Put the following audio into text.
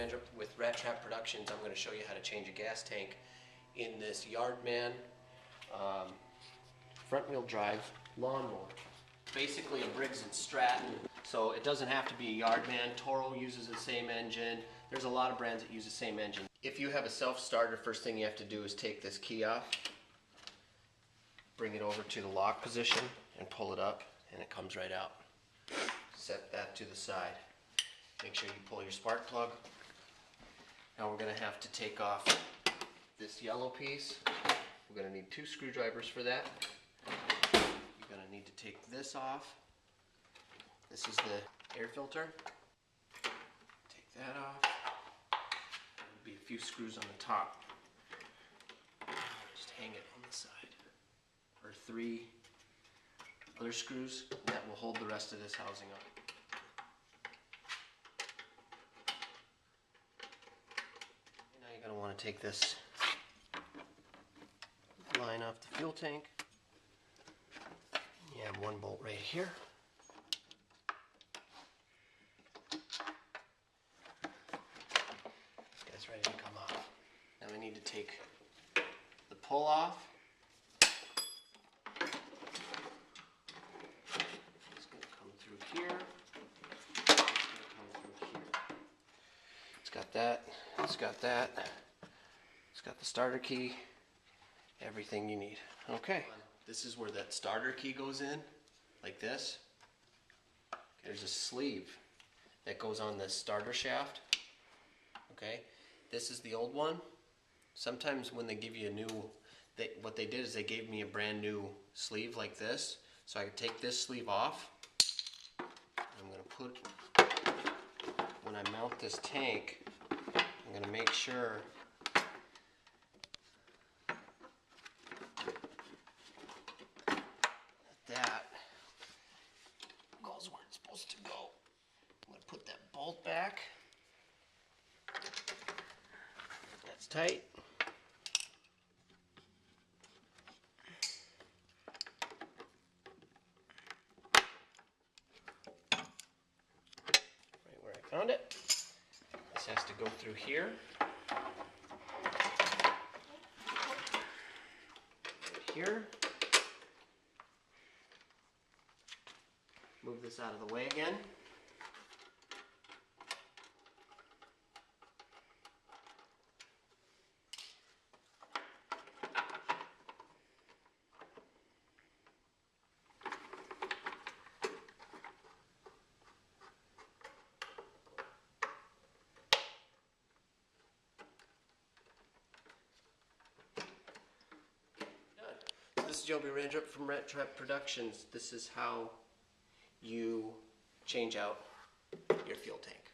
Rattrap with Rattrap Productions. I'm going to show you how to change a gas tank in this Yardman front wheel drive lawnmower. Basically a Briggs & Stratton, so it doesn't have to be a Yardman. Toro uses the same engine. There's a lot of brands that use the same engine. If you have a self-starter, first thing you have to do is take this key off, bring it over to the lock position and pull it up, and it comes right out. Set that to the side. Make sure you pull your spark plug. Now we're going to have to take off this yellow piece. We're going to need 2 screwdrivers for that. You're going to need to take this off. This is the air filter. Take that off. There'll be a few screws on the top. Just hang it on the side. Or 3 other screws that will hold the rest of this housing up. Now you're going to want to take this line off the fuel tank. You have 1 bolt right here. This guy's ready to come off. Now we need to take the pull off. It's going to come through here. It's going to come through here. It's got that. It's got that. It's got the starter key. Everything you need. Okay. This is where that starter key goes in, like this. There's a sleeve that goes on the starter shaft. Okay. This is the old one. Sometimes when they give you a new, what they did is they gave me a brand new sleeve like this, so I could take this sleeve off. I'm going to put, when I mount this tank, I'm going to make sure that goes where it's supposed to go. I'm going to put that bolt back. That's tight. Right where I found it. This has to go through here. Right here. Move this out of the way again. Done. This is Joby Rattrap from Rattrap Productions. This is how you change out your fuel tank.